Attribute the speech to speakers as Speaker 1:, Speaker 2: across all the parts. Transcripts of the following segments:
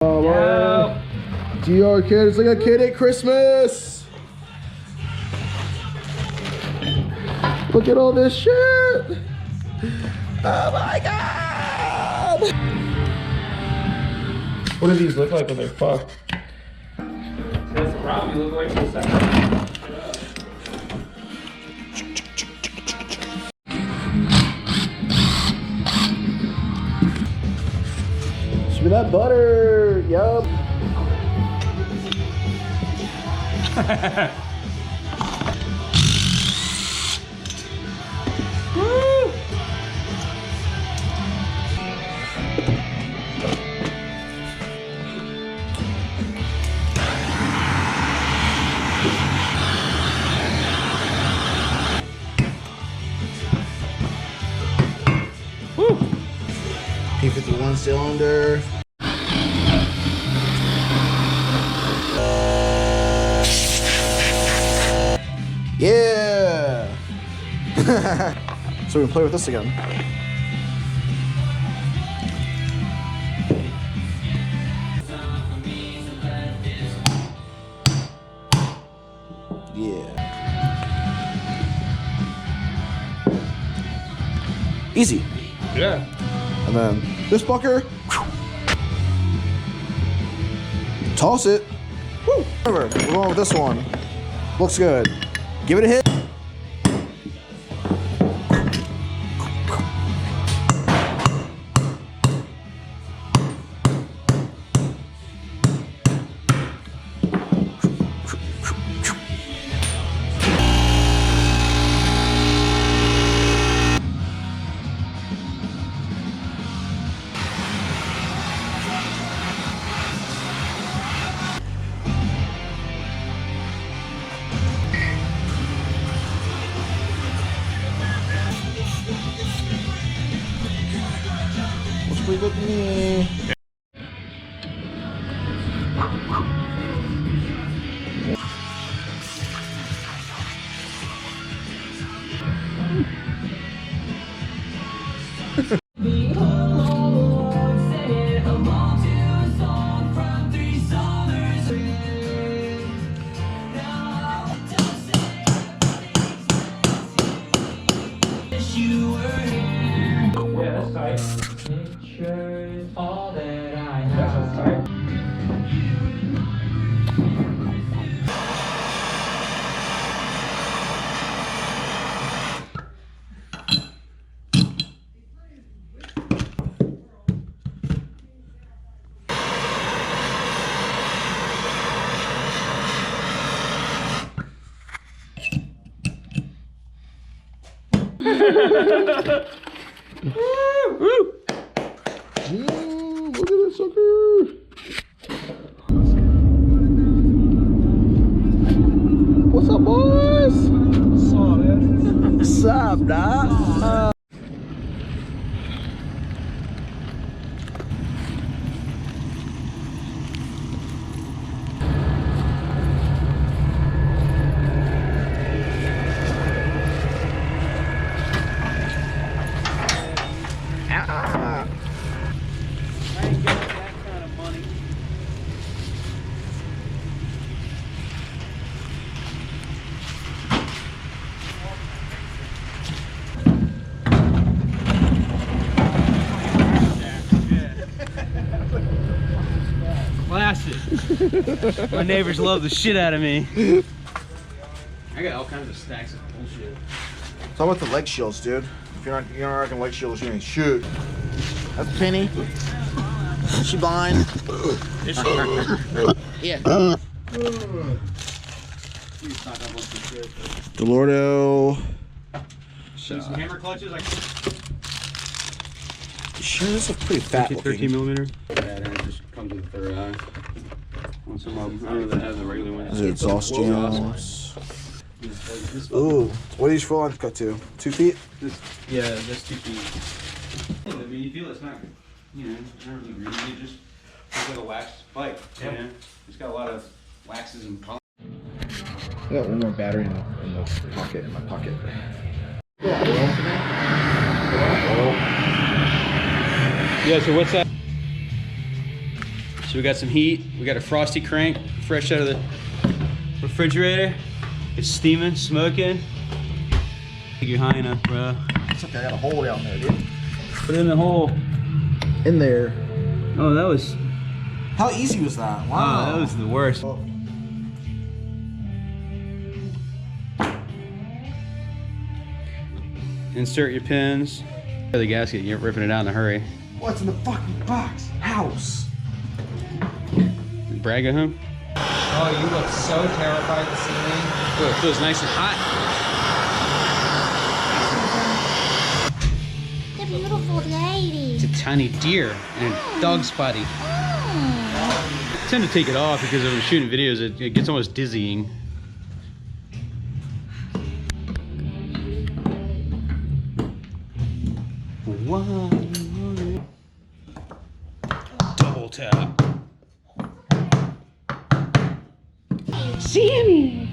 Speaker 1: Oh, DR kid, it's like a kid at Christmas. Look at all this shit. Oh my god. What do these look like when they're fucked?
Speaker 2: That's the problem. You look away from the second.
Speaker 1: Should be that butter. Yup.
Speaker 2: Woo! Woo!
Speaker 1: P51 cylinder. Yeah. So we can play with this again. Yeah. Easy.
Speaker 2: Yeah.
Speaker 1: And then this fucker. Toss it. Woo. We're going with this one. Looks good. Give it a hit. Looks pretty good to me.
Speaker 2: Yeah, that's tight. Picture is all that I have. That's tight. Woo!
Speaker 1: Look at this sucker. What's up, boys?
Speaker 3: What's up, man?
Speaker 1: What's up, dog?
Speaker 3: I ain't getting that kind of money. Classic. My neighbors love the shit out of me. I got all kinds of stacks of bullshit.
Speaker 1: Talk about the leg shields, dude. If you're not rocking leg shields, you ain't shit. That's Penny. She blind. Yeah. Delordo.
Speaker 3: Some hammer clutches.
Speaker 1: Sure, this is pretty fat looking.
Speaker 3: 13 millimeter. Yeah, and it just comes with the third eye. On some of them. I don't know if that has the regular one.
Speaker 1: These are exhaust jams. Ooh, what are these full length cut to? 2 feet?
Speaker 3: Yeah, that's 2 feet. I mean, you feel it's not, you know, it's not really greasy. It just looks like a waxed bike. Yeah. You know? It's got a lot of waxes and polymers.
Speaker 1: I got one more battery in the pocket, in my pocket.
Speaker 3: Yeah, so what's that? So we got some heat. We got a frosty crank, fresh out of the refrigerator. It's steaming, smoking. You're high enough, bro.
Speaker 1: It's okay, I got a hole down there, dude.
Speaker 3: Put it in the hole.
Speaker 1: In there.
Speaker 3: Oh, that was.
Speaker 1: How easy was that? Wow.
Speaker 3: Oh, that was the worst.
Speaker 1: Oh.
Speaker 3: Insert your pins. The gasket, you're ripping it out in a hurry.
Speaker 1: What's in the fucking box? House.
Speaker 3: Brag at him.
Speaker 2: Oh, you look so terrified to see me.
Speaker 3: Oh, it feels nice and hot.
Speaker 4: The beautiful lady.
Speaker 3: It's a tiny deer and a dog's body. I tend to take it off because when I'm shooting videos, it gets almost dizzying. Double tap.
Speaker 4: Sammy!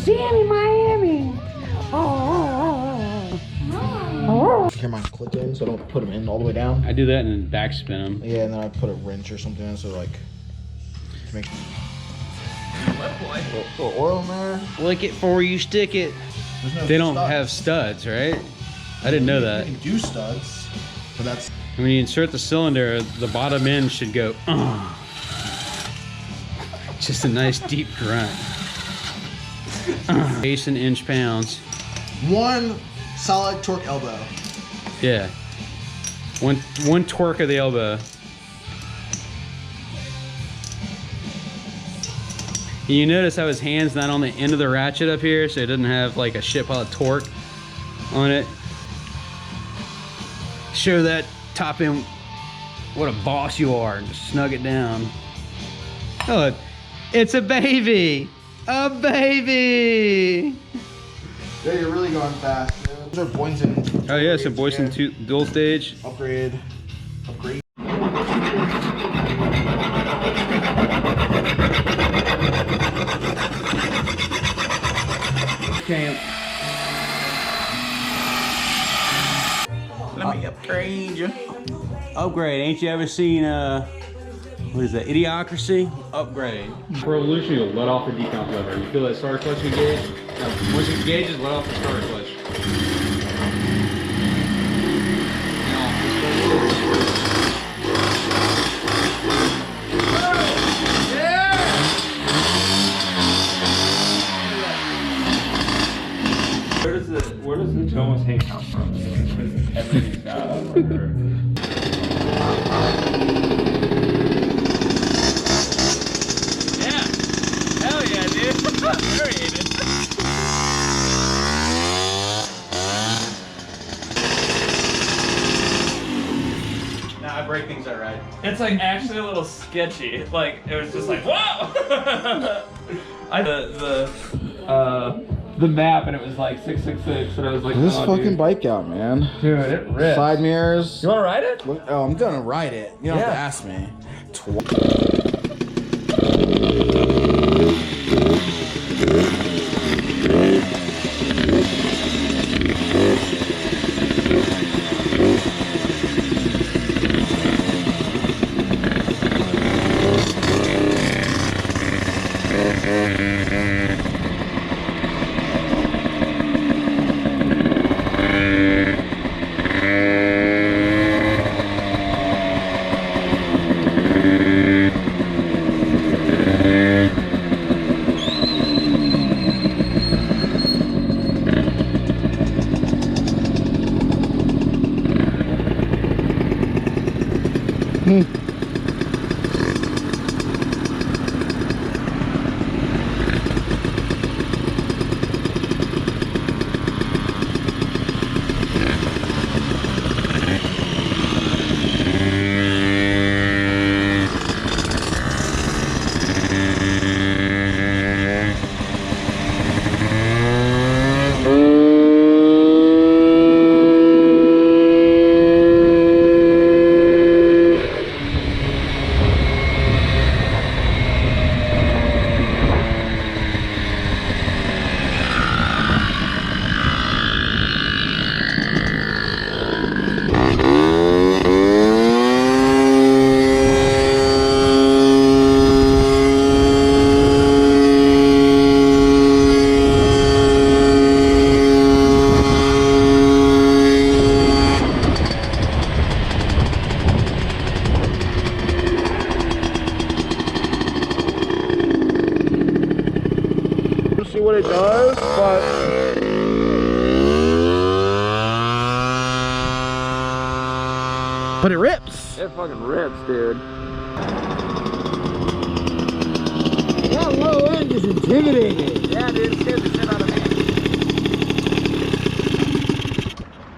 Speaker 4: Sammy, Miami!
Speaker 1: Hear mine click in, so I don't put them in all the way down.
Speaker 3: I do that and then backspin them.
Speaker 1: Yeah, and then I put a wrench or something in, so like, to make a little oil in there.
Speaker 3: Lick it before you stick it.
Speaker 1: There's no
Speaker 3: They don't
Speaker 1: studs.
Speaker 3: have studs, right? I didn't know that.
Speaker 1: You can do studs, but that's.
Speaker 3: When you insert the cylinder, the bottom end should go, Just a nice deep grunt. Base in inch pounds.
Speaker 1: One solid torque elbow.
Speaker 3: Yeah. One torque of the elbow. And you notice how his hand's not on the end of the ratchet up here, so it doesn't have like a shit pile of torque on it. Show that top end what a boss you are and just snug it down. Oh, it's a baby! A baby!
Speaker 1: Yeah, you're really going fast, dude. Those are Boynton.
Speaker 3: Oh yeah, some Boyson dual stage.
Speaker 1: Upgrade.
Speaker 3: Camp.
Speaker 1: Let me upgrade you.
Speaker 3: Upgrade. Ain't you ever seen what is that? Idiocracy? Upgrade. For evolution, you'll let off the decomp lever. You feel that starter clutch engage? Once it engages, let off the starter clutch.
Speaker 2: Where does the Thomas hang come from? Everything's got
Speaker 3: Yeah. Hell yeah, dude. Variated. Nah, I break things out right.
Speaker 2: It's like actually a little sketchy. Like it was just like whoa. The map and it was like 666 and I was like,
Speaker 1: This
Speaker 2: oh,
Speaker 1: fucking
Speaker 2: dude.
Speaker 1: bike out, man.
Speaker 2: Dude, it rips.
Speaker 1: Side mirrors.
Speaker 2: You wanna ride it?
Speaker 1: Oh, I'm gonna ride it. You don't have to
Speaker 2: Yeah.
Speaker 1: ask me. actually what it does, but it rips.
Speaker 3: It fucking rips, dude.
Speaker 1: That low end is intimidating.
Speaker 3: Yeah, dude, it scares the shit out of